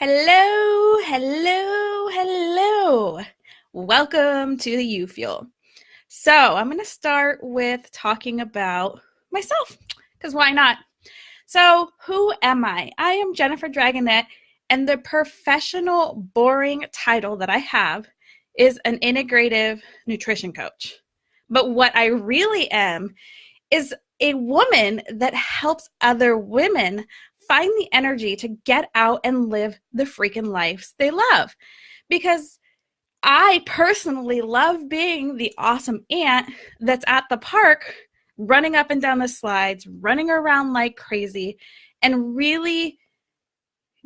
Hello, hello, hello. Welcome to the U Fuel. So, I'm going to start with talking about myself, because why not? So, who am I? I am Jennifer Dragonette, and the professional, boring title that I have is an integrative nutrition coach. But what I really am is a woman that helps other women find the energy to get out and live the freaking lives they love. Because I personally love being the awesome aunt that's at the park, running up and down the slides, running around like crazy, and really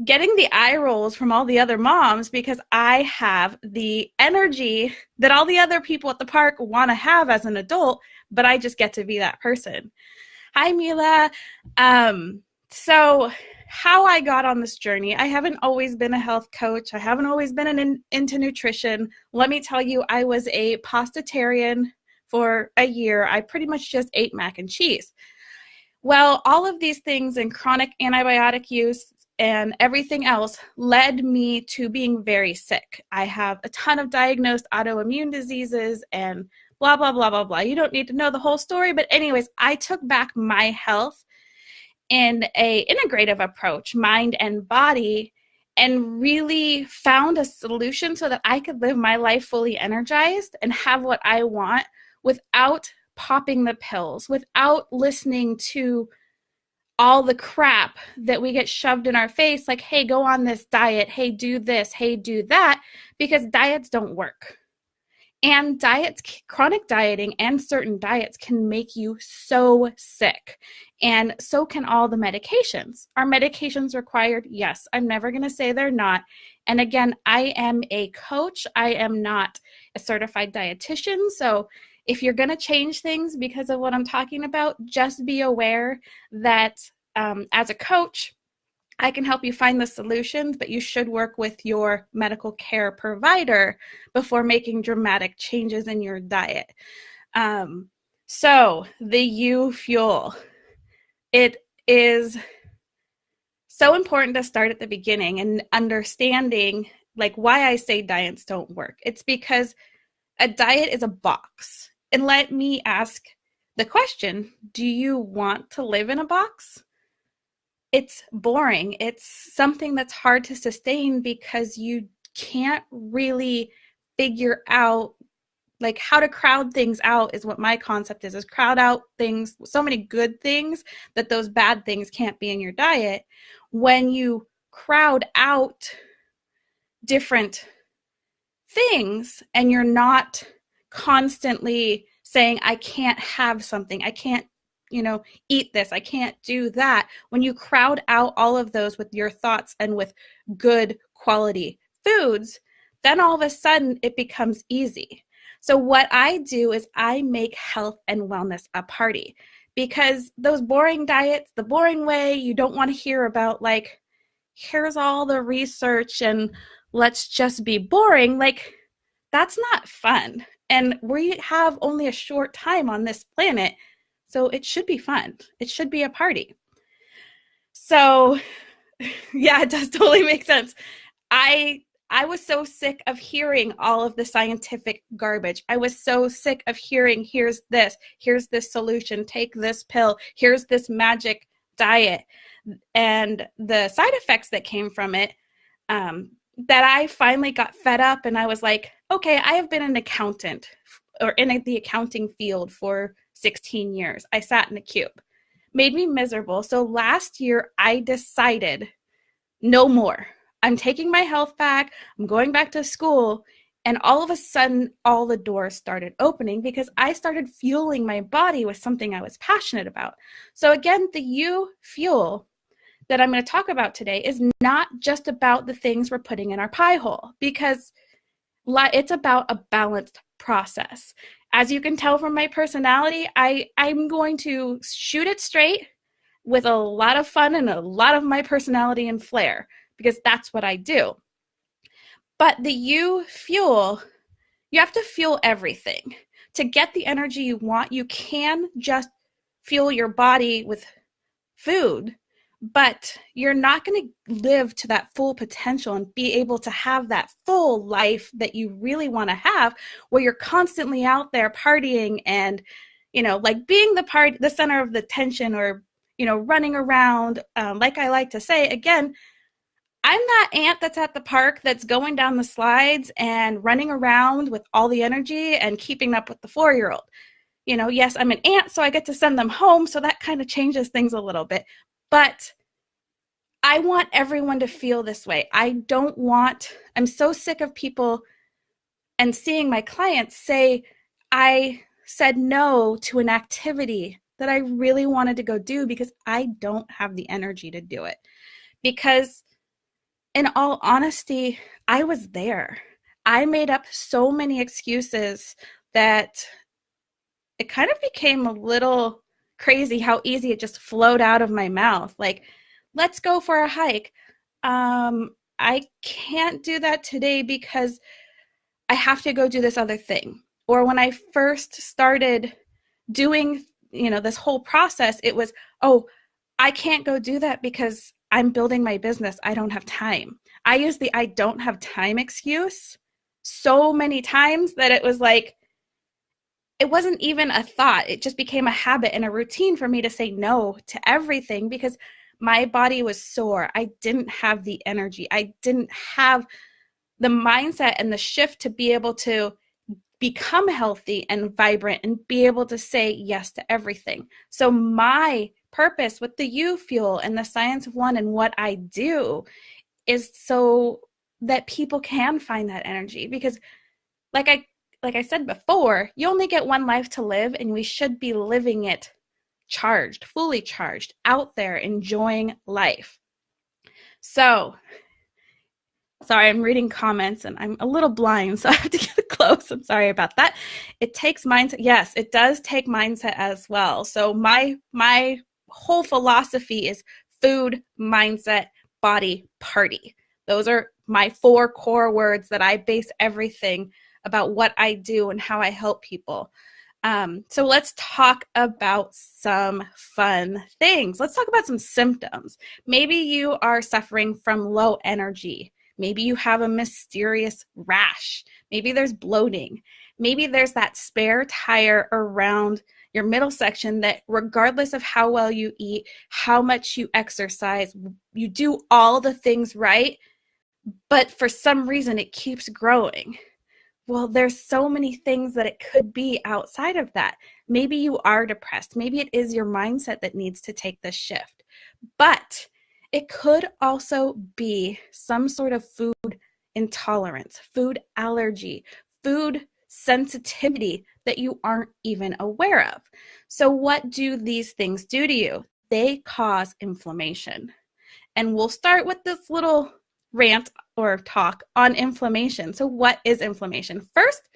getting the eye rolls from all the other moms because I have the energy that all the other people at the park want to have as an adult, but I just get to be that person. Hi, Mila. So how I got on this journey, I haven't always been a health coach. I haven't always been into nutrition. Let me tell you, I was a pastatarian for a year. I pretty much just ate mac and cheese. Well, all of these things and chronic antibiotic use and everything else led me to being very sick. I have a ton of diagnosed autoimmune diseases and blah, blah, blah, blah, blah. You don't need to know the whole story. But anyways, I took back my health in a integrative approach, mind and body, and really found a solution so that I could live my life fully energized and have what I want without popping the pills, without listening to all the crap that we get shoved in our face, like, hey, go on this diet, hey, do this, hey, do that, because diets don't work. And diets, chronic dieting and certain diets can make you so sick. And so can all the medications. Are medications required? Yes. I'm never going to say they're not. And again, I am a coach. I am not a certified dietitian. So if you're going to change things because of what I'm talking about, just be aware that as a coach, I can help you find the solutions, but you should work with your medical care provider before making dramatic changes in your diet. So the U Fuel, it is so important to start at the beginning and understanding like why I say diets don't work. It's because a diet is a box. And let me ask the question, do you want to live in a box? It's boring. It's something that's hard to sustain because you can't really figure out like how to crowd things out is what my concept is crowd out things, so many good things that those bad things can't be in your diet. When you crowd out different things and you're not constantly saying, I can't have something, I can't eat this, I can't do that. When you crowd out all of those with your thoughts and with good quality foods, then all of a sudden it becomes easy. So what I do is I make health and wellness a party, because those boring diets, the boring way you don't want to hear about, like, here's all the research and let's just be boring, like, that's not fun. And we have only a short time on this planet. So it should be fun. It should be a party. So yeah, it does totally make sense. I was so sick of hearing all of the scientific garbage. I was so sick of hearing, here's this solution, take this pill, here's this magic diet, and the side effects that came from it, that I finally got fed up and I was like, okay, I have been an accountant or in the accounting field for 16 years. I sat in a cube. Made me miserable. So last year I decided no more. I'm taking my health back. I'm going back to school. And all of a sudden, all the doors started opening because I started fueling my body with something I was passionate about. So again, the U Fuel that I'm going to talk about today is not just about the things we're putting in our pie hole, because it's about a balanced process. As you can tell from my personality, I'm going to shoot it straight with a lot of fun and a lot of my personality and flair, because that's what I do. But the U Fuel, you have to fuel everything. To get the energy you want, you can just fuel your body with food, but you're not going to live to that full potential and be able to have that full life that you really want to have, where you're constantly out there partying and, like being the center of the attention, or, running around. Like I like to say, again, I'm that aunt that's at the park that's going down the slides and running around with all the energy and keeping up with the 4-year-old. Yes, I'm an aunt, so I get to send them home. So that kind of changes things a little bit. But I want everyone to feel this way. I'm so sick of people and seeing my clients say, I said no to an activity that I really wanted to go do because I don't have the energy to do it. Because in all honesty, I was there. I made up so many excuses that it kind of became a little crazy how easy it just flowed out of my mouth. Like, let's go for a hike. I can't do that today because I have to go do this other thing. Or when I first started doing, this whole process, it was, oh, I can't go do that because I'm building my business. I don't have time. I use the I don't have time excuse so many times that it was like, it wasn't even a thought. It just became a habit and a routine for me to say no to everything because my body was sore. I didn't have the energy. I didn't have the mindset and the shift to be able to become healthy and vibrant and be able to say yes to everything. So my purpose with the U Fuel and the Science of One and what I do is so that people can find that energy, because like I said before, you only get one life to live, and we should be living it charged, fully charged, out there enjoying life. So, sorry, I'm reading comments and I'm a little blind, so I have to get close. I'm sorry about that. It takes mindset. Yes, it does take mindset as well. So my whole philosophy is food, mindset, body, party. Those are my 4 core words that I base everything about what I do and how I help people. So let's talk about some fun things. Let's talk about some symptoms. Maybe you are suffering from low energy. Maybe you have a mysterious rash. Maybe there's bloating. Maybe there's that spare tire around your middle section that, regardless of how well you eat, how much you exercise, you do all the things right, but for some reason it keeps growing. Well, there's so many things that it could be outside of that. Maybe you are depressed. Maybe it is your mindset that needs to take this shift. But it could also be some sort of food intolerance, food allergy, food sensitivity that you aren't even aware of. So what do these things do to you? They cause inflammation. And we'll start with this little rant or talk on inflammation. So what is inflammation? First,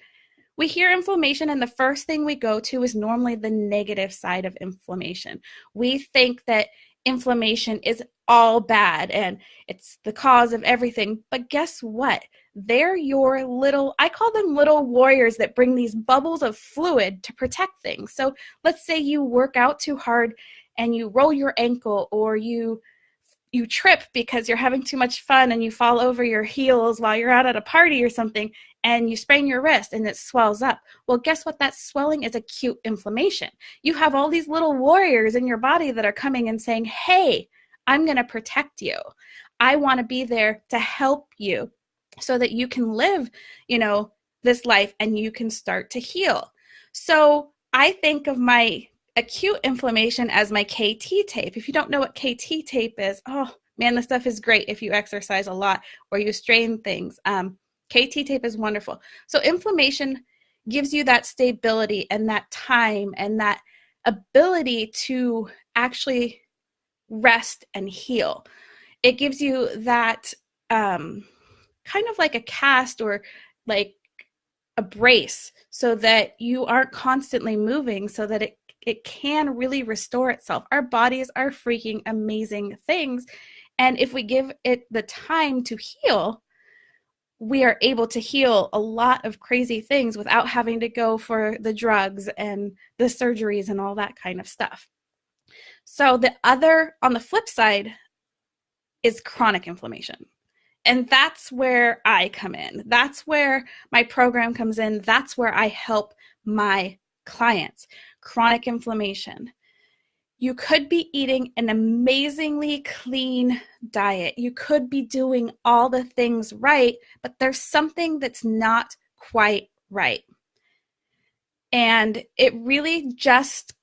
we hear inflammation and the first thing we go to is normally the negative side of inflammation. We think that inflammation is all bad and it's the cause of everything. But guess what? They're your little, I call them little warriors that bring these bubbles of fluid to protect things. So let's say you work out too hard and you roll your ankle, or you trip because you're having too much fun and you fall over your heels while you're out at a party or something, and you sprain your wrist and it swells up. Well, guess what? That swelling is acute inflammation. You have all these little warriors in your body that are coming and saying, hey, I'm going to protect you. I want to be there to help you so that you can live, this life and you can start to heal. So I think of my acute inflammation as my KT tape. If you don't know what KT tape is, oh man, this stuff is great if you exercise a lot or you strain things. KT tape is wonderful. So inflammation gives you that stability and that time and that ability to actually rest and heal. It gives you that kind of like a cast or like a brace so that you aren't constantly moving, so that it can really restore itself. Our bodies are freaking amazing things. And if we give it the time to heal, we are able to heal a lot of crazy things without having to go for the drugs and the surgeries and all that kind of stuff. So on the flip side is chronic inflammation. And that's where I come in. That's where my program comes in. That's where I help my clients. Chronic inflammation. You could be eating an amazingly clean diet. You could be doing all the things right, but there's something that's not quite right. And it really just,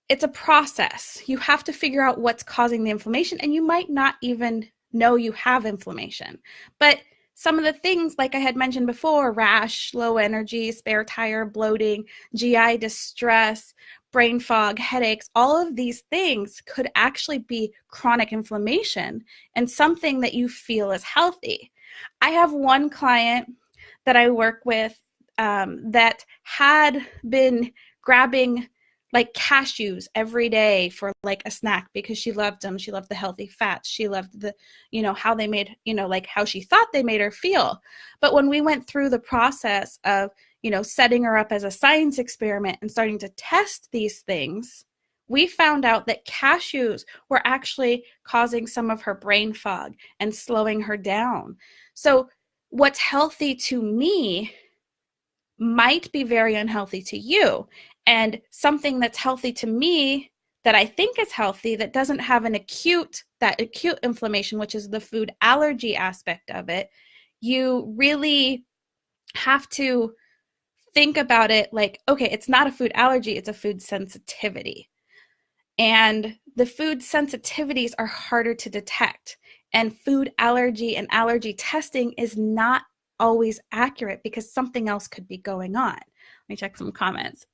it's a process. You have to figure out what's causing the inflammation, and you might not even know you have inflammation. But some of the things, like I had mentioned before, rash, low energy, spare tire, bloating, GI distress, brain fog, headaches, all of these things could actually be chronic inflammation and something that you feel is healthy. I have one client that I work with that had been grabbing like cashews every day for like a snack because she loved them. She loved the healthy fats. She loved the, how they made, like how she thought they made her feel. But when we went through the process of, setting her up as a science experiment and starting to test these things, we found out that cashews were actually causing some of her brain fog and slowing her down. So what's healthy to me might be very unhealthy to you. And something that's healthy to me that I think is healthy that doesn't have that acute inflammation, which is the food allergy aspect of it, you really have to think about it like, okay, it's not a food allergy, it's a food sensitivity. And the food sensitivities are harder to detect. And food allergy and allergy testing is not always accurate because something else could be going on. Let me check some comments.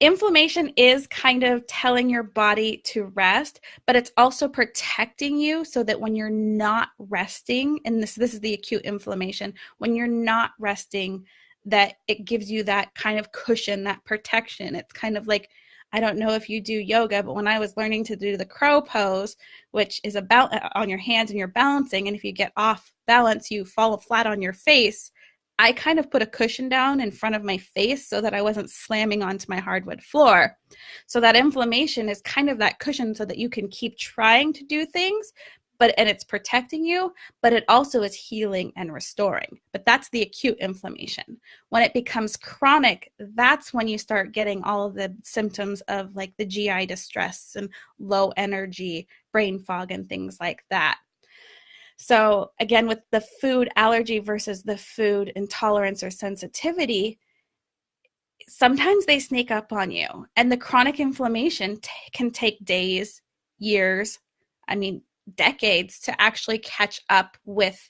Inflammation is kind of telling your body to rest, but it's also protecting you so that when you're not resting, and this is the acute inflammation, when you're not resting, that it gives you that kind of cushion, that protection. It's kind of like, I don't know if you do yoga, but when I was learning to do the crow pose, which is about on your hands and you're balancing, and if you get off balance, you fall flat on your face. I kind of put a cushion down in front of my face so that I wasn't slamming onto my hardwood floor. So that inflammation is kind of that cushion so that you can keep trying to do things, and it's protecting you, but it also is healing and restoring. But that's the acute inflammation. When it becomes chronic, that's when you start getting all of the symptoms of like the GI distress and low energy, brain fog, and things like that. So again, with the food allergy versus the food intolerance or sensitivity, sometimes they sneak up on you. And the chronic inflammation can take days, years, decades to actually catch up with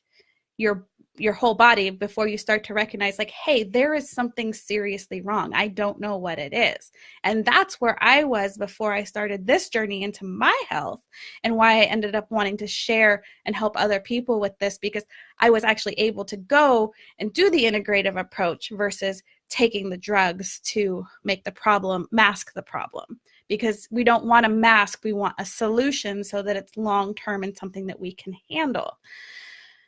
your whole body before you start to recognize like, hey, there is something seriously wrong. I don't know what it is. And that's where I was before I started this journey into my health, and why I ended up wanting to share and help other people with this, because I was actually able to go and do the integrative approach versus taking the drugs to mask the problem. Because we don't want a mask, we want a solution so that it's long-term and something that we can handle.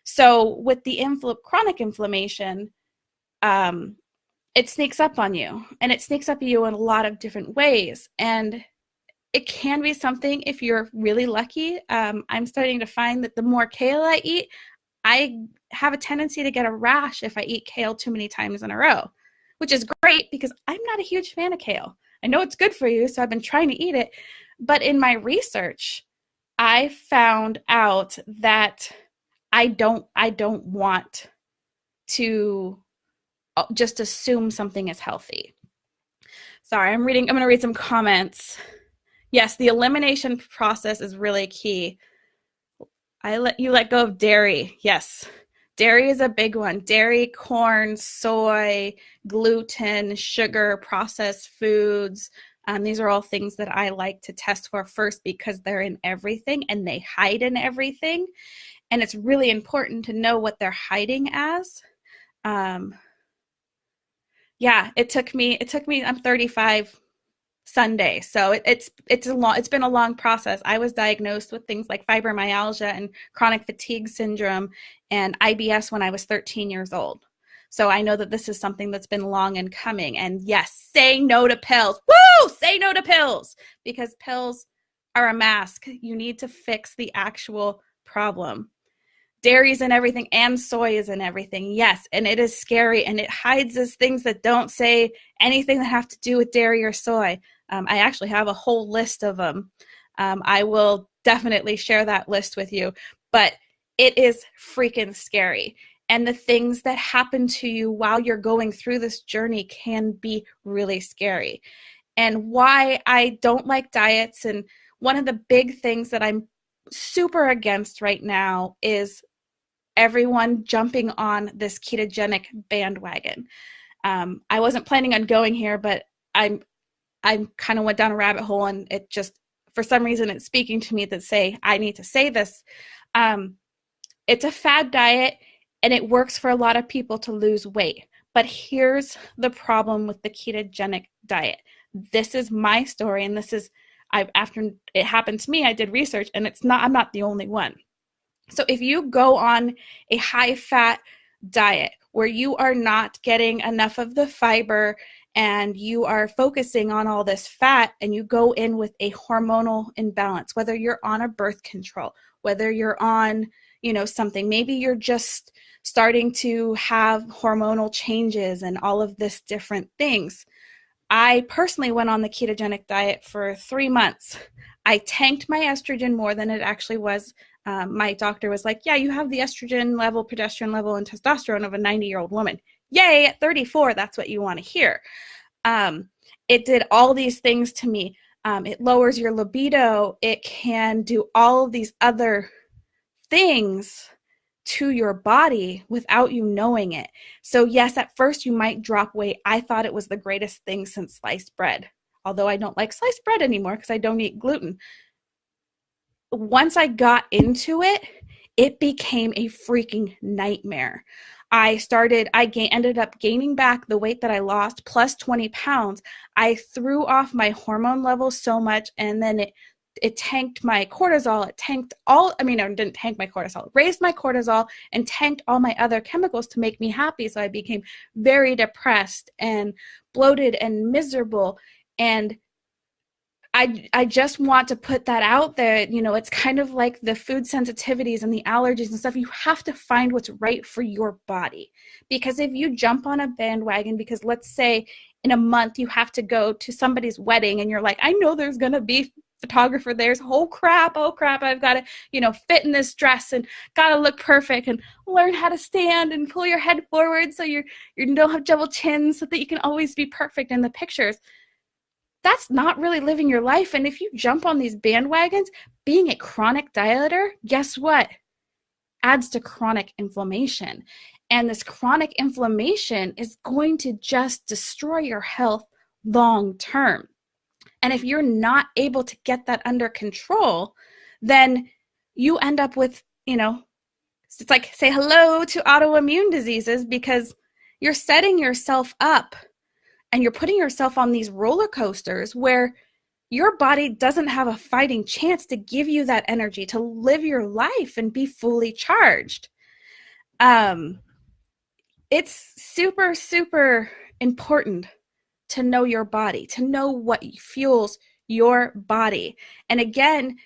So with the chronic inflammation, it sneaks up on you, and it sneaks up on you in a lot of different ways. And it can be something, if you're really lucky, I'm starting to find that the more kale I eat, I have a tendency to get a rash if I eat kale too many times in a row, which is great because I'm not a huge fan of kale. I know it's good for you, so I've been trying to eat it. But in my research, I found out that I don't want to just assume something is healthy. Sorry, I'm going to read some comments. Yes, the elimination process is really key. You let go of dairy. Yes, dairy is a big one. Dairy, corn, soy, gluten, sugar, processed foods. These are all things that I like to test for first because they're in everything and they hide in everything. And it's really important to know what they're hiding as. It took me, I'm 35 Sunday. So it's been a long process. I was diagnosed with things like fibromyalgia and chronic fatigue syndrome and IBS when I was 13 years old. So I know that this is something that's been long in coming. And yes, say no to pills. Woo! Say no to pills, because pills are a mask. You need to fix the actual problem. Dairy's in everything and soy is in everything. Yes, and it is scary, and it hides as things that don't say anything that have to do with dairy or soy. I actually have a whole list of them. I will definitely share that list with you, but it is freaking scary. And the things that happen to you while you're going through this journey can be really scary. And why I don't like diets, and one of the big things that I'm super against right now is everyone jumping on this ketogenic bandwagon. I wasn't planning on going here, but I kind of went down a rabbit hole, and it just, for some reason, it's speaking to me that say I need to say this. It's a fad diet, and it works for a lot of people to lose weight. But here's the problem with the ketogenic diet. This is my story, and this is, after it happened to me, I did research, and I'm not the only one. So if you go on a high-fat diet where you are not getting enough of the fiber and you are focusing on all this fat, and you go in with a hormonal imbalance, whether you're on a birth control, whether you're on, something, maybe you're just starting to have hormonal changes and all of this different things. I personally went on the ketogenic diet for 3 months. I tanked my estrogen more than it actually was. My doctor was like, yeah, you have the estrogen level, progesterone level, and testosterone of a 90-year-old woman. Yay, at 34, that's what you want to hear. It did all these things to me. It lowers your libido. It can do all of these other things to your body without you knowing it. So yes, at first you might drop weight. I thought it was the greatest thing since sliced bread, although I don't like sliced bread anymore because I don't eat gluten. Once I got into it, it became a freaking nightmare. I ended up gaining back the weight that I lost plus 20 pounds. I threw off my hormone levels so much, and then it tanked my cortisol. It didn't tank my cortisol. It raised my cortisol and tanked all my other chemicals to make me happy. So I became very depressed and bloated and miserable. And I just want to put that out there. It's kind of like the food sensitivities and the allergies and stuff. You have to find what's right for your body. Because if you jump on a bandwagon, because let's say in a month you have to go to somebody's wedding and you're like, I know there's going to be photographer there's, oh crap, I've got to, fit in this dress and got to look perfect and learn how to stand and pull your head forward so you don't have double chins so that you can always be perfect in the pictures. That's not really living your life. And if you jump on these bandwagons, being a chronic dieter, guess what? Adds to chronic inflammation. And this chronic inflammation is going to just destroy your health long term. And if you're not able to get that under control, then you end up with, it's like say hello to autoimmune diseases, because you're setting yourself up and you're putting yourself on these roller coasters where your body doesn't have a fighting chance to give you that energy to live your life and be fully charged. It's super, super important to know your body, to know what fuels your body. And again,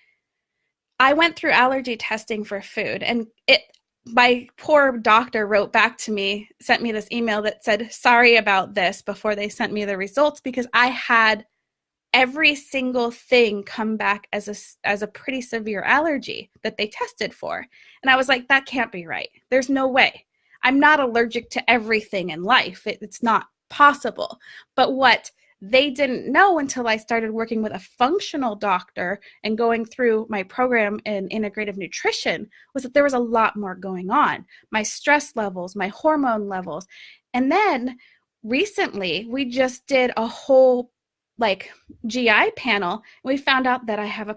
I went through allergy testing for food, and my poor doctor wrote back to me, sent me this email that said, sorry about this, before they sent me the results, because I had every single thing come back as a pretty severe allergy that they tested for. And I was like, that can't be right. There's no way. I'm not allergic to everything in life. It's not possible. But what they didn't know until I started working with a functional doctor and going through my program in integrative nutrition was that there was a lot more going on. My stress levels, my hormone levels. And then recently we just did a whole GI panel, and we found out that I have a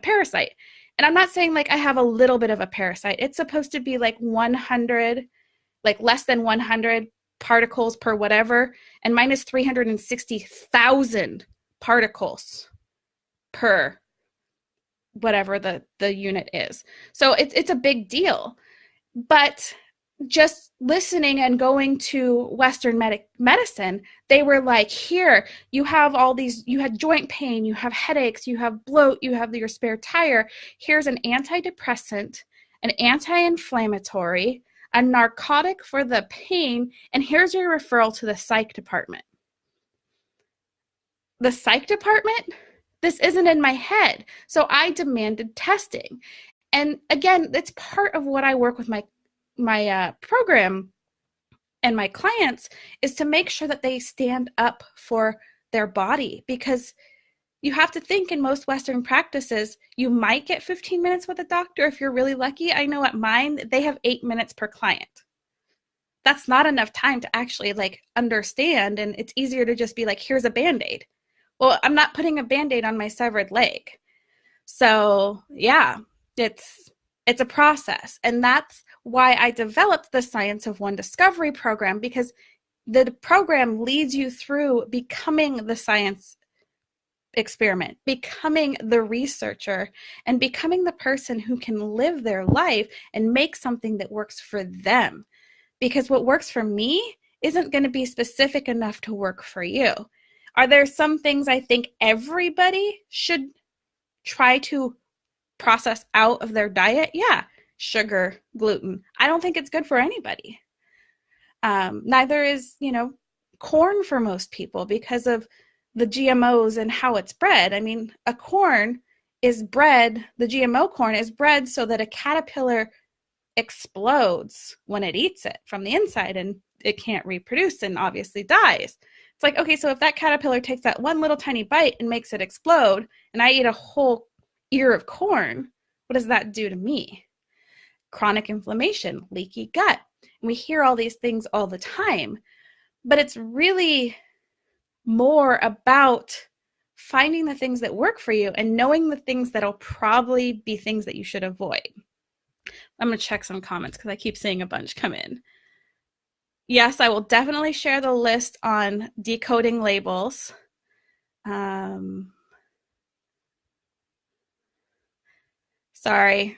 parasite. And I'm not saying I have a little bit of a parasite. It's supposed to be 100, less than 100 particles per whatever, and mine is 360,000 particles per whatever the unit is. So it's a big deal. But just listening and going to Western medicine, they were like, here, you have all these, you had joint pain, you have headaches, you have bloat, you have your spare tire. Here's an antidepressant, an anti-inflammatory, a narcotic for the pain, and here's your referral to the psych department. The psych department? This isn't in my head. So I demanded testing. And again, it's part of what I work with my program and my clients, is to make sure that they stand up for their body, because you have to think, in most Western practices, you might get 15 minutes with a doctor if you're really lucky. I know at mine, they have 8 minutes per client. That's not enough time to actually like understand. And it's easier to just be like, here's a Band-Aid. Well, I'm not putting a Band-Aid on my severed leg. So yeah, it's a process. And that's why I developed the Science of One Discovery program, because the program leads you through becoming the science experiment, becoming the researcher, and becoming the person who can live their life and make something that works for them. Because what works for me isn't going to be specific enough to work for you. Are there some things I think everybody should try to process out of their diet? Yeah, sugar, gluten. I don't think it's good for anybody. Neither is, corn for most people, because of the GMOs and how it's bred. I mean, a corn is bred, the GMO corn is bred so that a caterpillar explodes when it eats it from the inside, and it can't reproduce and obviously dies. It's like, okay, so if that caterpillar takes that one little tiny bite and makes it explode, and I eat a whole ear of corn, what does that do to me? Chronic inflammation, leaky gut. And we hear all these things all the time, but it's really more about finding the things that work for you and knowing the things that'll probably be things that you should avoid. I'm going to check some comments because I keep seeing a bunch come in. Yes, I will definitely share the list on decoding labels. Sorry,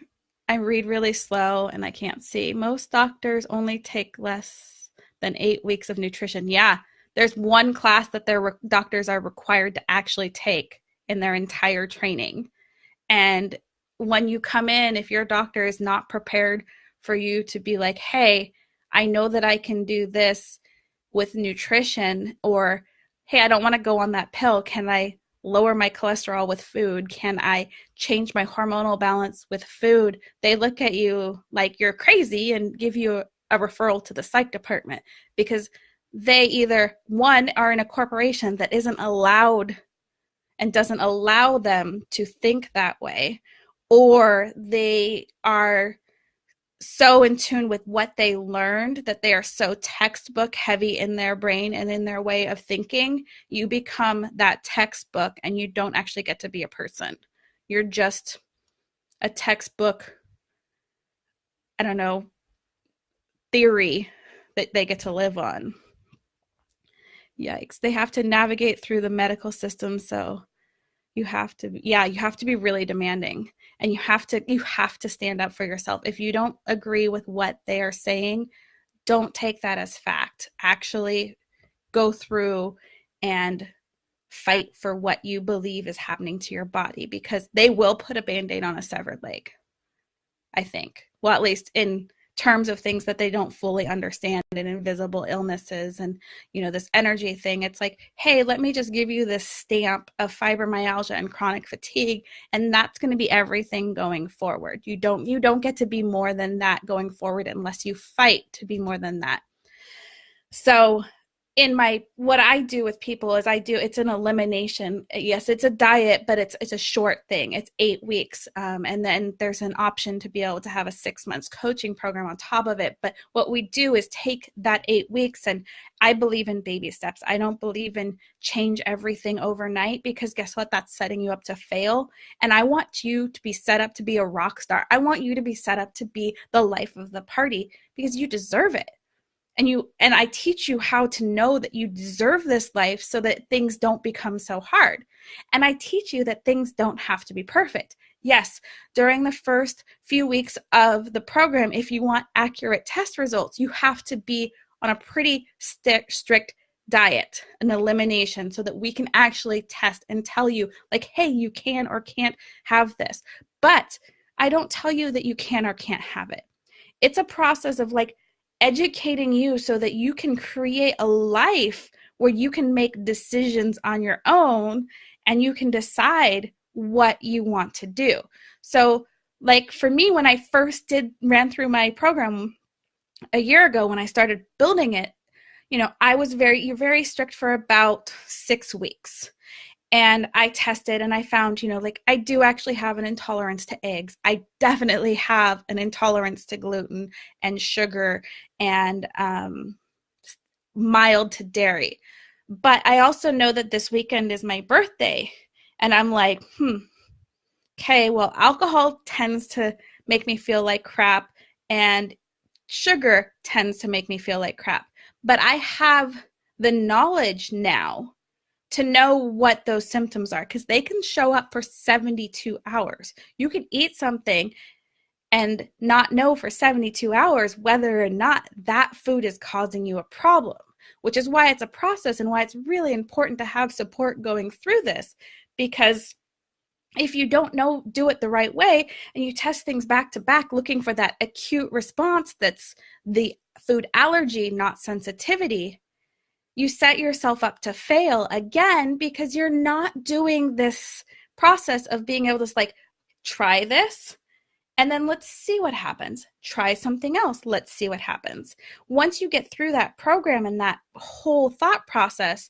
I read really slow and I can't see. Most doctors only take less than 8 weeks of nutrition. Yeah, there's one class that their doctors are required to actually take in their entire training. And when you come in, if your doctor is not prepared for you to be like, hey, I know that I can do this with nutrition, or hey, I don't want to go on that pill. Can I lower my cholesterol with food? Can I change my hormonal balance with food? They look at you like you're crazy and give you a referral to the psych department, because they either, one, are in a corporation that isn't allowed and doesn't allow them to think that way, or they are so in tune with what they learned that they are so textbook heavy in their brain and in their way of thinking. You become that textbook and you don't actually get to be a person. You're just a textbook, I don't know, theory that they get to live on. Yikes. They have to navigate through the medical system, so you have to be really demanding, and you have to stand up for yourself. If you don't agree with what they are saying, don't take that as fact. Actually go through and fight for what you believe is happening to your body, because they will put a Band-Aid on a severed leg, I think. Well, at least in terms of things that they don't fully understand, and invisible illnesses and this energy thing. It's like, hey, let me just give you this stamp of fibromyalgia and chronic fatigue, and that's going to be everything going forward. You don't get to be more than that going forward unless you fight to be more than that. So what I do with people is it's an elimination. Yes, it's a diet, but it's a short thing. It's 8 weeks. And then there's an option to be able to have a 6 months coaching program on top of it. But what we do is take that 8 weeks, and I believe in baby steps. I don't believe in change everything overnight, because guess what? That's setting you up to fail. And I want you to be set up to be a rock star. I want you to be set up to be the life of the party, because you deserve it. And I teach you how to know that you deserve this life so that things don't become so hard. And I teach you that things don't have to be perfect. Yes, during the first few weeks of the program, if you want accurate test results, you have to be on a pretty strict diet, an elimination, so that we can actually test and tell you, like, hey, you can or can't have this. But I don't tell you that you can or can't have it. It's a process of like educating you so that you can create a life where you can make decisions on your own and you can decide what you want to do. So, like for me, when I first ran through my program a year ago, when I started building it, I was very strict for about 6 weeks. And I tested and I found, like I do actually have an intolerance to eggs. I definitely have an intolerance to gluten and sugar and mild to dairy. But I also know that this weekend is my birthday. And I'm like, okay, well, alcohol tends to make me feel like crap and sugar tends to make me feel like crap. But I have the knowledge now to know what those symptoms are, because they can show up for 72 hours. You can eat something and not know for 72 hours whether or not that food is causing you a problem, which is why it's a process and why it's really important to have support going through this. Because if you don't do it the right way and you test things back to back looking for that acute response that's the food allergy, not sensitivity, you set yourself up to fail again, because you're not doing this process of being able to like, try this and then let's see what happens. Try something else. Let's see what happens. Once you get through that program and that whole thought process,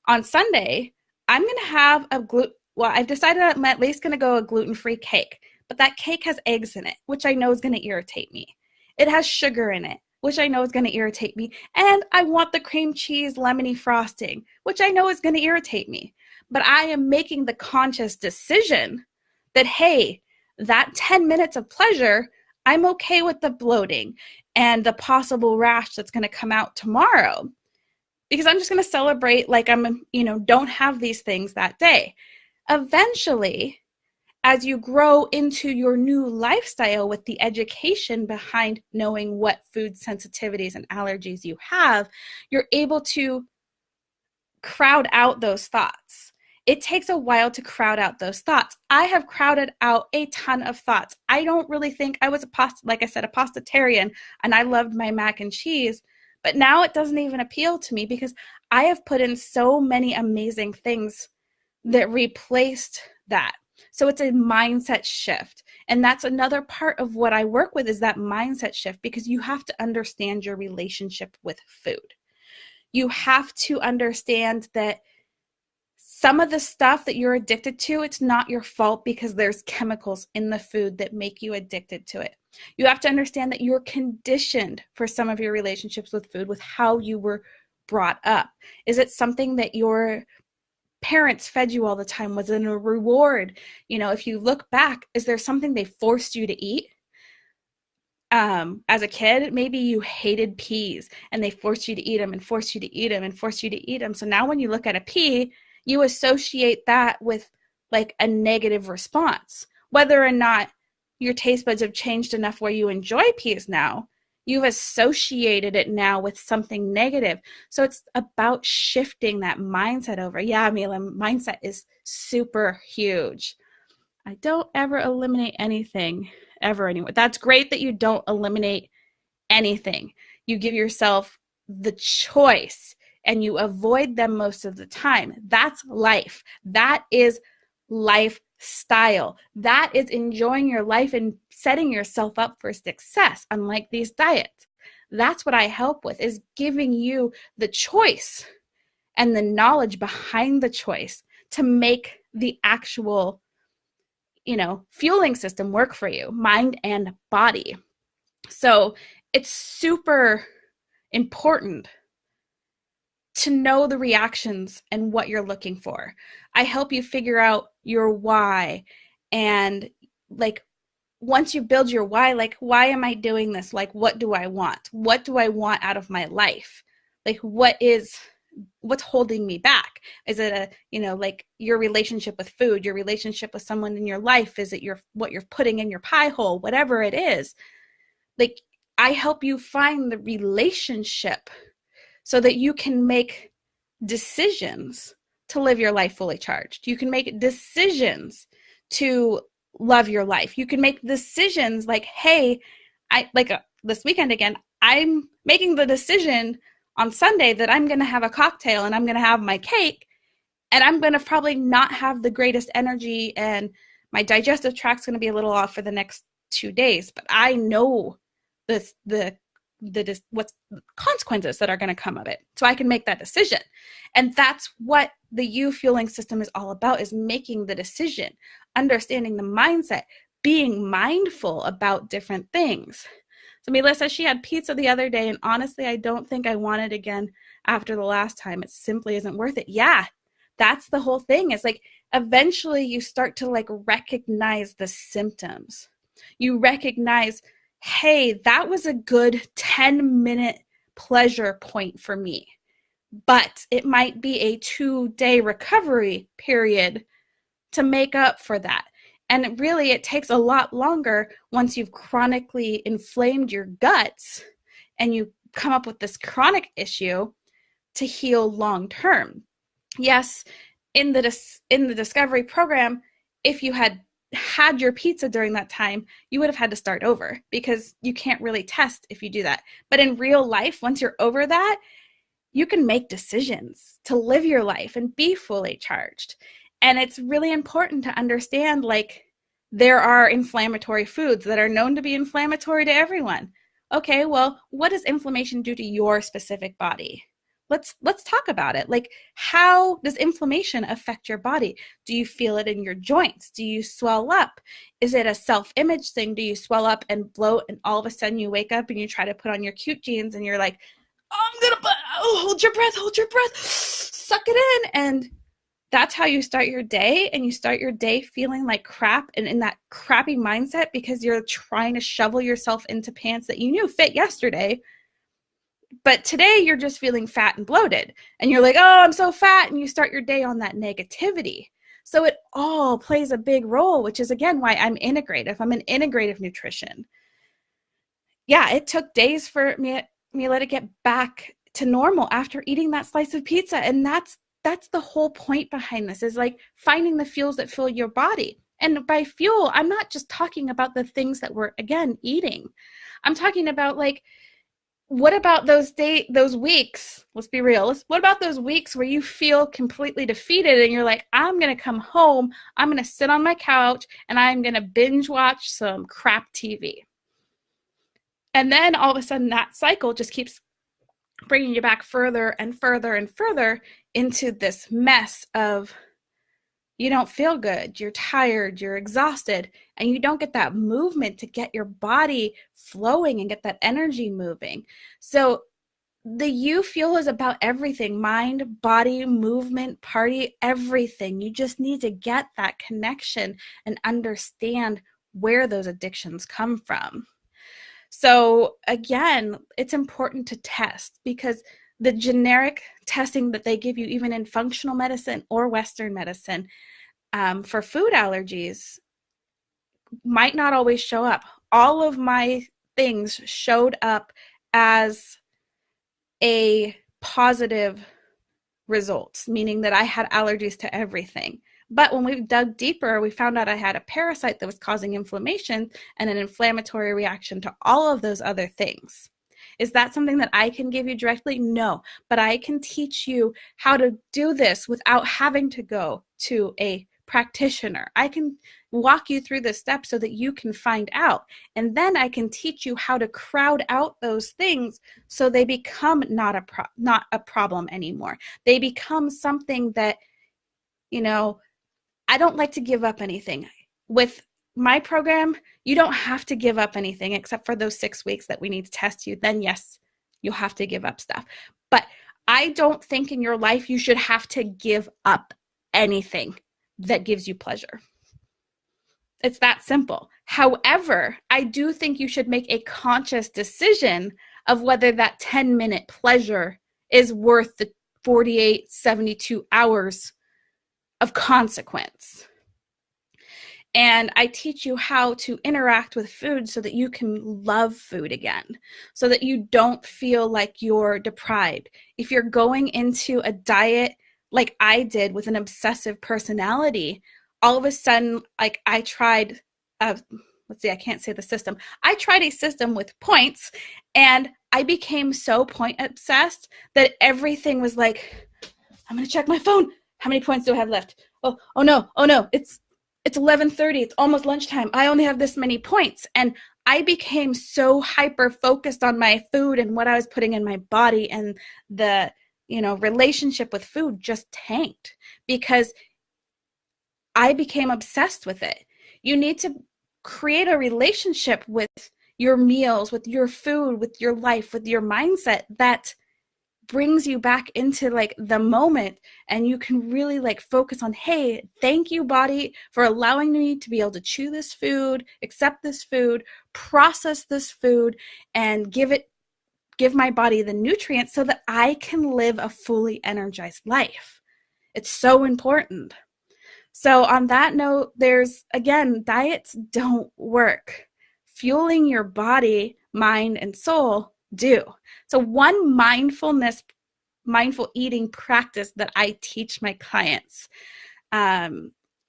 on Sunday, I'm going to have I've decided I'm at least going to go a gluten-free cake, but that cake has eggs in it, which I know is going to irritate me. It has sugar in it, which I know is going to irritate me. And I want the cream cheese lemony frosting, which I know is going to irritate me. But I am making the conscious decision that, hey, that 10 minutes of pleasure, I'm okay with the bloating and the possible rash that's going to come out tomorrow, because I'm just going to celebrate like don't have these things that day. Eventually, as you grow into your new lifestyle with the education behind knowing what food sensitivities and allergies you have, you're able to crowd out those thoughts. It takes a while to crowd out those thoughts. I have crowded out a ton of thoughts. I don't really think I was a pastatarian, and I loved my mac and cheese, but now it doesn't even appeal to me because I have put in so many amazing things that replaced that. So it's a mindset shift. And that's another part of what I work with, is that mindset shift, because you have to understand your relationship with food. You have to understand that some of the stuff that you're addicted to, it's not your fault because there's chemicals in the food that make you addicted to it. You have to understand that you're conditioned for some of your relationships with food with how you were brought up. Is it something that your parents fed you all the time? Was it a reward? If you look back, is there something they forced you to eat? As a kid, maybe you hated peas and they forced you to eat them and forced you to eat them and forced you to eat them. So now when you look at a pea, you associate that with like a negative response. Whether or not your taste buds have changed enough where you enjoy peas now, you've associated it now with something negative. So it's about shifting that mindset over. Yeah, Mila, mindset is super huge. I don't ever eliminate anything, ever anymore. That's great that you don't eliminate anything. You give yourself the choice and you avoid them most of the time. That's life. That is lifestyle. That is enjoying your life and setting yourself up for success, unlike these diets. That's what I help with, is giving you the choice and the knowledge behind the choice to make the actual, fueling system work for you, mind and body. So it's super important to know the reactions and what you're looking for. I help you figure out your why. And like, once you build your why, like, why am I doing this? Like, what do I want? What do I want out of my life? Like, what is what's holding me back? Is it like your relationship with food, your relationship with someone in your life? Is it what you're putting in your pie hole? Whatever it is, like, I help you find the relationship so that you can make decisions to live your life fully charged. You can make decisions to love your life. You can make decisions like, hey, this weekend again, I'm making the decision on Sunday that I'm going to have a cocktail and I'm going to have my cake, and I'm going to probably not have the greatest energy, and my digestive tract's going to be a little off for the next 2 days, but I know what's consequences that are going to come of it, so I can make that decision. And that's what the you fueling system is all about, is making the decision, understanding the mindset, being mindful about different things. So Melissa, she had pizza the other day, and honestly, I don't think I want it again after the last time. It simply isn't worth it. Yeah, that's the whole thing. It's like, eventually you start to like recognize the symptoms. You recognize, hey, that was a good 10-minute pleasure point for me, but it might be a 2-day recovery period to make up for that. And really, it takes a lot longer once you've chronically inflamed your guts and you come up with this chronic issue to heal long term. Yes, in the discovery program, if you had your pizza during that time, you would have had to start over, because you can't really test if you do that. But in real life, once you're over that, you can make decisions to live your life and be fully charged. And it's really important to understand, like, there are inflammatory foods that are known to be inflammatory to everyone. Okay, well, what does inflammation do to your specific body? Let's talk about it. Like, how does inflammation affect your body? Do you feel it in your joints? Do you swell up? Is it a self-image thing? Do you swell up and bloat, and all of a sudden you wake up and you try to put on your cute jeans and you're like, hold your breath, suck it in. And that's how you start your day, and you start your day feeling like crap and in that crappy mindset because you're trying to shovel yourself into pants that you knew fit yesterday. But today you're just feeling fat and bloated, and you're like, oh, I'm so fat. And you start your day on that negativity. So it all plays a big role, which is, again, why I'm integrative. I'm an integrative nutrition. Yeah, it took days for me to get back to normal after eating that slice of pizza. And that's the whole point behind this, is like finding the fuels that fill your body. And by fuel, I'm not just talking about the things that we're, again, eating. I'm talking about, like, what about those weeks? Let's be real. What about those weeks where you feel completely defeated and you're like, I'm going to come home, I'm going to sit on my couch, and I'm going to binge watch some crap TV. And then all of a sudden that cycle just keeps bringing you back further and further and further into this mess of, you don't feel good, you're tired, you're exhausted, and you don't get that movement to get your body flowing and get that energy moving. So the you fuel is about everything: mind, body, movement, party, everything. You just need to get that connection and understand where those addictions come from. So again, it's important to test, because the generic testing that they give you, even in functional medicine or Western medicine, for food allergies, might not always show up. All of my things showed up as a positive results, meaning that I had allergies to everything. But when we dug deeper, we found out I had a parasite that was causing inflammation and an inflammatory reaction to all of those other things. Is that something that I can give you directly? No, but I can teach you how to do this without having to go to a practitioner. I can walk you through the steps so that you can find out. And then I can teach you how to crowd out those things so they become not a problem anymore. They become something that, I don't like to give up anything. With my program, you don't have to give up anything except for those 6 weeks that we need to test you. Then yes, you'll have to give up stuff. But I don't think in your life you should have to give up anything that gives you pleasure. It's that simple. However, I do think you should make a conscious decision of whether that 10-minute pleasure is worth the 48, 72 hours of consequence. And I teach you how to interact with food so that you can love food again, so that you don't feel like you're deprived. If you're going into a diet like I did with an obsessive personality, all of a sudden, like I tried, let's see, I can't say the system. I tried a system with points, and I became so point obsessed that everything was like, I'm going to check my phone. How many points do I have left? Oh no, it's 11:30. It's almost lunchtime. I only have this many points. And I became so hyper focused on my food and what I was putting in my body, and the, relationship with food just tanked because I became obsessed with it. You need to create a relationship with your meals, with your food, with your life, with your mindset that brings you back into like the moment, and you can really like focus on, hey, thank you, body, for allowing me to be able to chew this food, accept this food, process this food, and give my body the nutrients so that I can live a fully energized life. It's so important. So on that note, diets don't work. Fueling your body, mind, and soul do. So one mindful eating practice that I teach my clients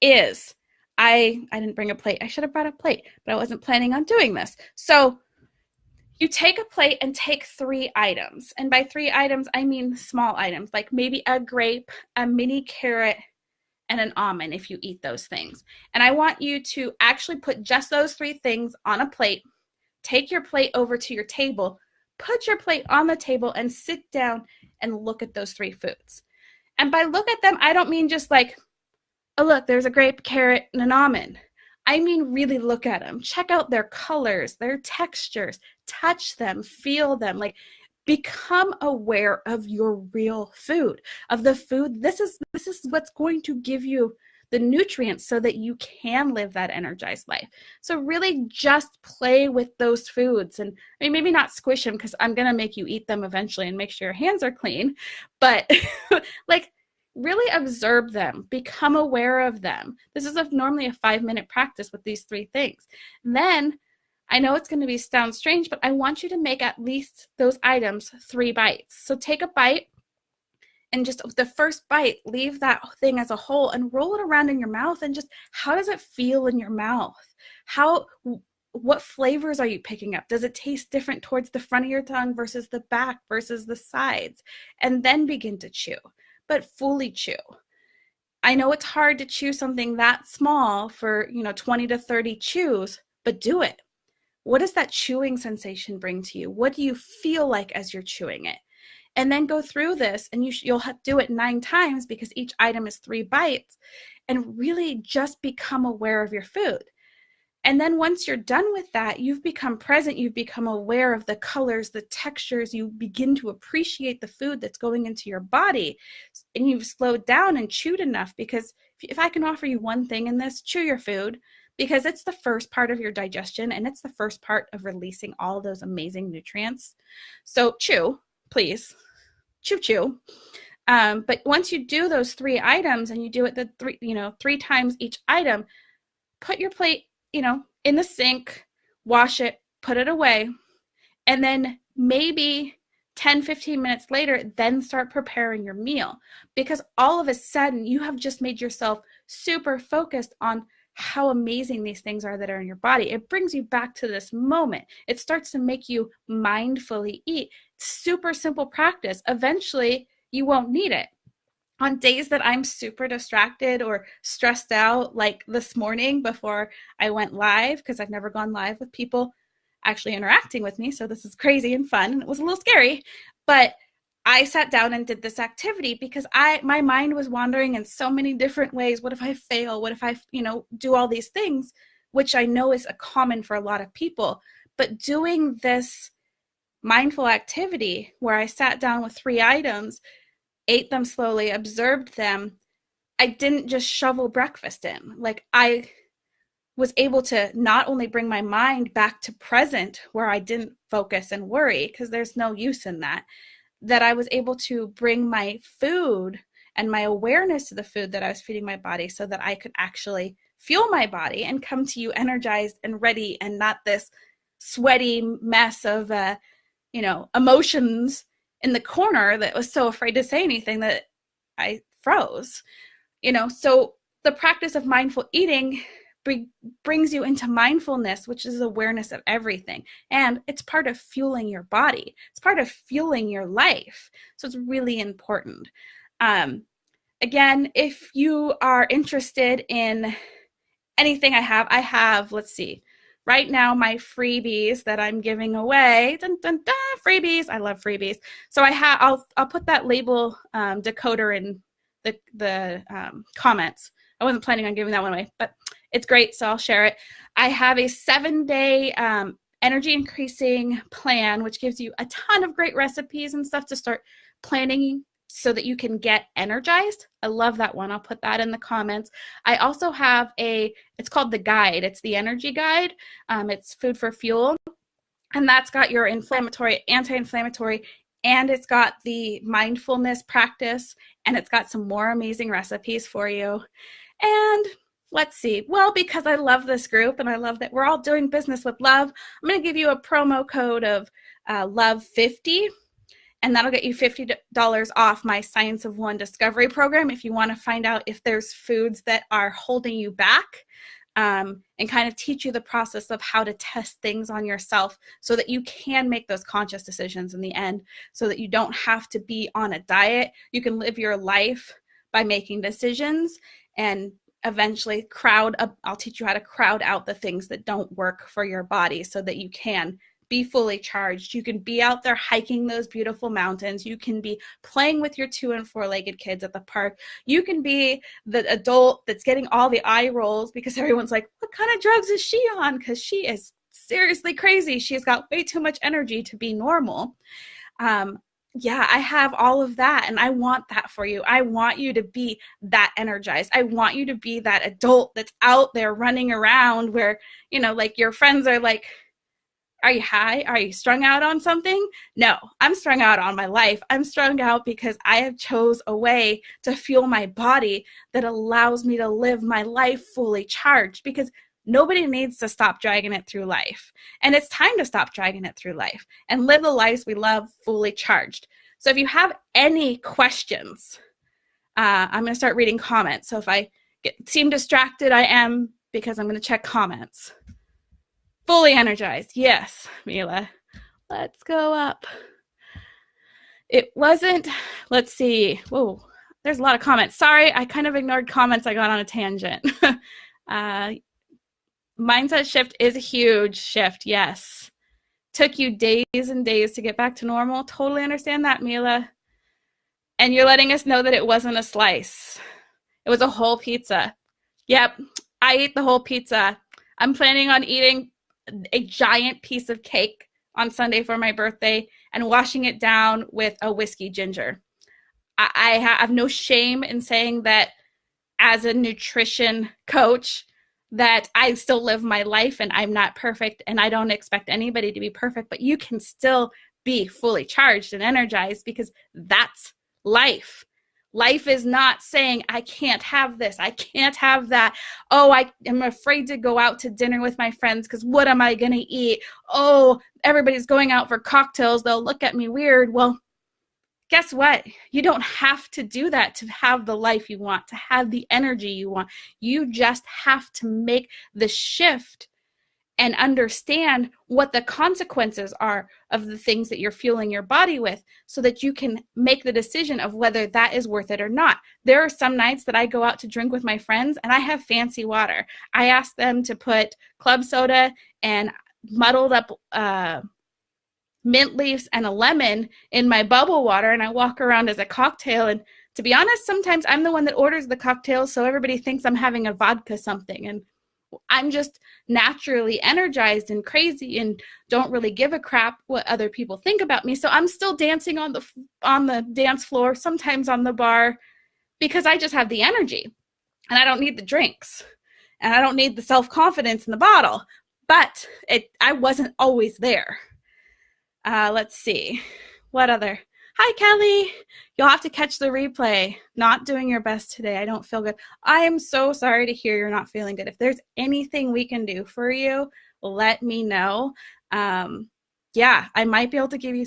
is, I didn't bring a plate. I should have brought a plate, but I wasn't planning on doing this. So you take a plate and take 3 items. And by 3 items, I mean small items, like maybe a grape, a mini carrot, and an almond if you eat those things. And I want you to actually put just those 3 things on a plate, take your plate over to your table, put your plate on the table, and sit down and look at those 3 foods. And by look at them, I don't mean just like, oh, look, there's a grape, carrot, and an almond. I mean really look at them. Check out their colors, their textures, touch them, feel them, like become aware of your real food, of the food. This is what's going to give you the nutrients so that you can live that energized life. So really just play with those foods, and I mean, maybe not squish them because I'm going to make you eat them eventually and make sure your hands are clean, but like really observe them, become aware of them. This is normally a 5-minute practice with these 3 things. And then I know it's going to sound strange, but I want you to make at least those items 3 bites. So take a bite, and just the first bite, leave that thing as a whole and roll it around in your mouth, and just, how does it feel in your mouth? What flavors are you picking up? Does it taste different towards the front of your tongue versus the back versus the sides? And then begin to chew, but fully chew. I know it's hard to chew something that small for, 20 to 30 chews, but do it. What does that chewing sensation bring to you? What do you feel like as you're chewing it? And then go through this, and you'll do it 9 times because each item is 3 bites, and really just become aware of your food. And then once you're done with that, you've become present, you've become aware of the colors, the textures, you begin to appreciate the food that's going into your body, and you've slowed down and chewed enough, because if I can offer you one thing in this, chew your food, because it's the first part of your digestion, and it's the first part of releasing all those amazing nutrients. So chew, please, chew. But once you do those 3 items, and you do it 3 times each item, put your plate, in the sink, wash it, put it away, and then maybe 10, 15 minutes later, then start preparing your meal, because all of a sudden you have just made yourself super focused on how amazing these things are that are in your body. It brings you back to this moment. It starts to make you mindfully eat. Super simple practice. Eventually, you won't need it. On days that I'm super distracted or stressed out, like this morning before I went live, because I've never gone live with people actually interacting with me, so this is crazy and fun, and it was a little scary, but I sat down and did this activity because my mind was wandering in so many different ways. What if I fail? What if I, do all these things, which I know is a common for a lot of people. But doing this mindful activity where I sat down with 3 items, ate them slowly, observed them, I didn't just shovel breakfast in. Like, I was able to not only bring my mind back to present where I didn't focus and worry, because there's no use in that, that I was able to bring my food and my awareness to the food that I was feeding my body so that I could actually fuel my body and come to you energized and ready, and not this sweaty mess of, emotions in the corner that was so afraid to say anything that I froze. So the practice of mindful eating brings you into mindfulness, which is awareness of everything. And it's part of fueling your body. It's part of fueling your life. So it's really important. Again, if you are interested in anything I have, let's see, right now my freebies that I'm giving away, dun, dun, dun, freebies. I love freebies. So I'll put that label decoder in the comments. I wasn't planning on giving that one away, but it's great, so I'll share it. I have a 7-day energy increasing plan, which gives you a ton of great recipes and stuff to start planning so that you can get energized. I love that one. I'll put that in the comments. I also have it's called the guide. It's the energy guide. It's food for fuel. And that's got your inflammatory, anti-inflammatory, and it's got the mindfulness practice, and it's got some more amazing recipes for you. And let's see. Well, because I love this group and I love that we're all doing business with love, I'm going to give you a promo code of LOVE50, and that'll get you $50 off my Science of One Discovery program if you want to find out if there's foods that are holding you back, and kind of teach you the process of how to test things on yourself so that you can make those conscious decisions in the end, so that you don't have to be on a diet. You can live your life by making decisions and eventually I'll teach you how to crowd out the things that don't work for your body so that you can be fully charged. You can be out there hiking those beautiful mountains. You can be playing with your 2- and 4-legged kids at the park. You can be the adult that's getting all the eye rolls because everyone's like, what kind of drugs is she on? Because she is seriously crazy. She's got way too much energy to be normal. Yeah, I have all of that, and I want that for you. I want you to be that energized. I want you to be that adult that's out there running around where, like your friends are like, are you high? Are you strung out on something? No, I'm strung out on my life. I'm strung out because I have chose a way to fuel my body that allows me to live my life fully charged, because nobody needs to stop dragging it through life. And it's time to stop dragging it through life and live the lives we love fully charged. So if you have any questions, I'm going to start reading comments. So if I seem distracted, I am, because I'm going to check comments. Fully energized. Yes, Mila. Let's go up. It wasn't, let's see. Whoa, there's a lot of comments. Sorry, I kind of ignored comments. I got on a tangent. Mindset shift is a huge shift. Yes. Took you days and days to get back to normal. Totally understand that, Mila. And you're letting us know that it wasn't a slice. It was a whole pizza. Yep, I ate the whole pizza. I'm planning on eating a giant piece of cake on Sunday for my birthday and washing it down with a whiskey ginger. I have no shame in saying that as a nutrition coach, that I still live my life and I'm not perfect, and I don't expect anybody to be perfect, but you can still be fully charged and energized, because that's life. Life is not saying, I can't have this, I can't have that. Oh, I am afraid to go out to dinner with my friends because what am I going to eat? Oh, everybody's going out for cocktails. They'll look at me weird. Well, guess what? You don't have to do that to have the life you want, to have the energy you want. You just have to make the shift and understand what the consequences are of the things that you're fueling your body with, so that you can make the decision of whether that is worth it or not. There are some nights that I go out to drink with my friends and I have fancy water. I ask them to put club soda and muddled up mint leaves and a lemon in my bubble water, and I walk around as a cocktail. And to be honest, sometimes I'm the one that orders the cocktail, so everybody thinks I'm having a vodka something, and I'm just naturally energized and crazy and don't really give a crap what other people think about me. So I'm still dancing on the dance floor, sometimes on the bar, because I just have the energy and I don't need the drinks and I don't need the self-confidence in the bottle. But I wasn't always there. Let's see. What other? Hi, Kelly. You'll have to catch the replay. Not doing your best today. I don't feel good. I am so sorry to hear you're not feeling good. If there's anything we can do for you, let me know. Yeah, I might be able to give you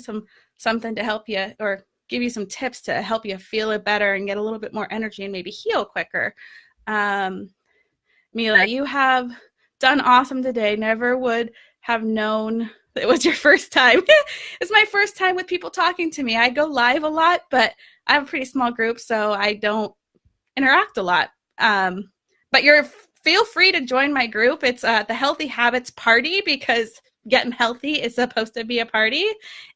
something to help you, or give you some tips to help you feel it better and get a little bit more energy and maybe heal quicker. Mila, you have done awesome today. Never would have known it was your first time. It's my first time with people talking to me. I go live a lot, but I have a pretty small group, so I don't interact a lot. But feel free to join my group. It's the Healthy Habits Party, because getting healthy is supposed to be a party.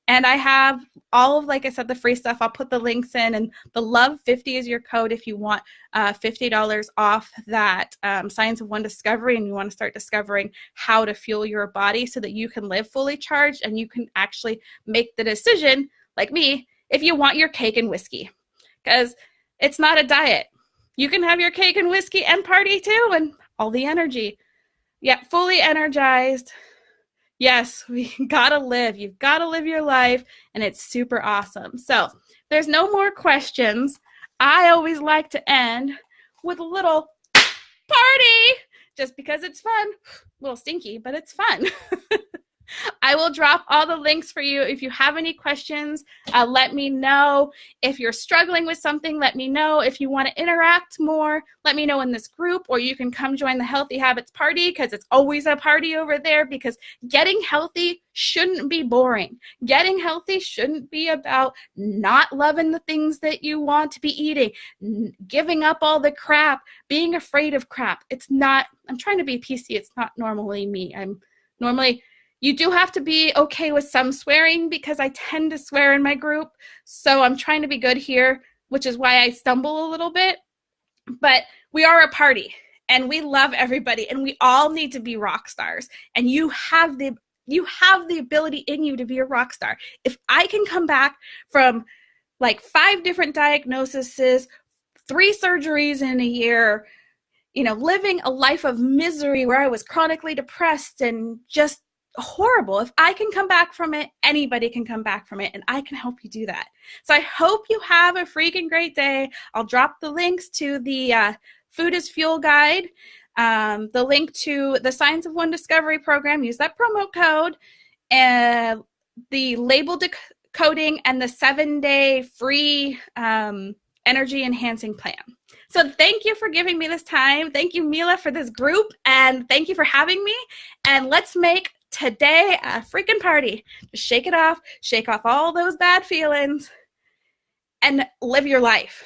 And I have all of, like I said, the free stuff. I'll put the links in, and the Love 50 is your code if you want $50 off that Science of One Discovery, and you want to start discovering how to fuel your body so that you can live fully charged and you can actually make the decision, like me, if you want your cake and whiskey, because it's not a diet. You can have your cake and whiskey and party too, and all the energy. Yeah, fully energized. Yes, we gotta live. You've got to live your life, and it's super awesome. So there's no more questions. I always like to end with a little party, just because it's fun. A little stinky, but it's fun. I will drop all the links for you. If you have any questions, let me know. If you're struggling with something, let me know. If you want to interact more, let me know in this group, or you can come join the Healthy Habits Party, because it's always a party over there, because getting healthy shouldn't be boring. Getting healthy shouldn't be about not loving the things that you want to be eating, giving up all the crap, being afraid of crap. It's not, I'm trying to be PC. It's not normally me. You do have to be okay with some swearing, because I tend to swear in my group. So I'm trying to be good here, which is why I stumble a little bit. But we are a party, and we love everybody, and we all need to be rock stars. And you have the ability in you to be a rock star. If I can come back from like 5 different diagnoses, 3 surgeries in a year, living a life of misery where I was chronically depressed and just horrible. If I can come back from it, anybody can come back from it, and I can help you do that. So I hope you have a freaking great day. I'll drop the links to the Food is Fuel guide, the link to the Science of One Discovery program. Use that promo code, and the label decoding, and the 7-day free energy enhancing plan. So thank you for giving me this time. Thank you, Mila, for this group, and thank you for having me. And let's make today a freaking party. Just shake it off, shake off all those bad feelings, and live your life.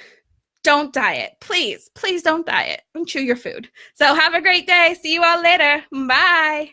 Don't diet. Please don't diet and chew your food. So have a great day. See you all later. Bye.